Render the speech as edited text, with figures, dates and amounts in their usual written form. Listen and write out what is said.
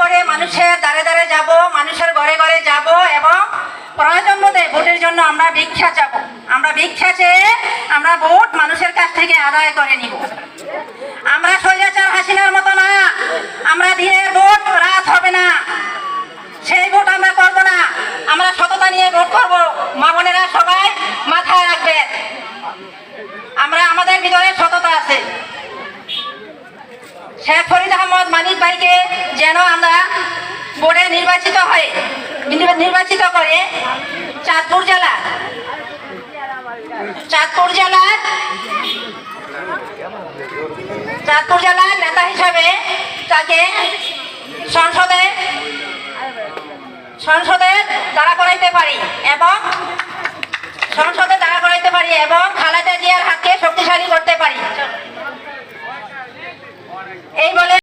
করে মানুষের দ্বারে দ্বারে যাব, মানুষের ঘরে ঘরে যাব এবং প্রয়োজন মতে ভোটের জন্য আমরা ভিক্ষা চাবো। আমরা ভিক্ষা চেয়ে আমরা ভোট মানুষের কাছ থেকে আদায় করে নিব। আমরা স্বৈরাচার হাসিনার মতো না, আমরা দিনের ভোট রাত হবে না, সেই ভোট আমরা করব না। আমরা সততা নিয়ে ভোট করব। মা বোনেরা সবাই মাথায় রাখবেন, আমরা আমাদের ভিতরে সততা আছে। শেখ ফরিদ আহমদ মানিক ভাইকে যেন আমরা বোর্ডে নির্বাচিত করে চাঁদপুর জেলার নেতা হিসাবে তাকে সংসদে দাঁড়া করাইতে পারি এবং খালেদা জিয়ার হাতকে শক্তিশালী করতে পারি। এই বলে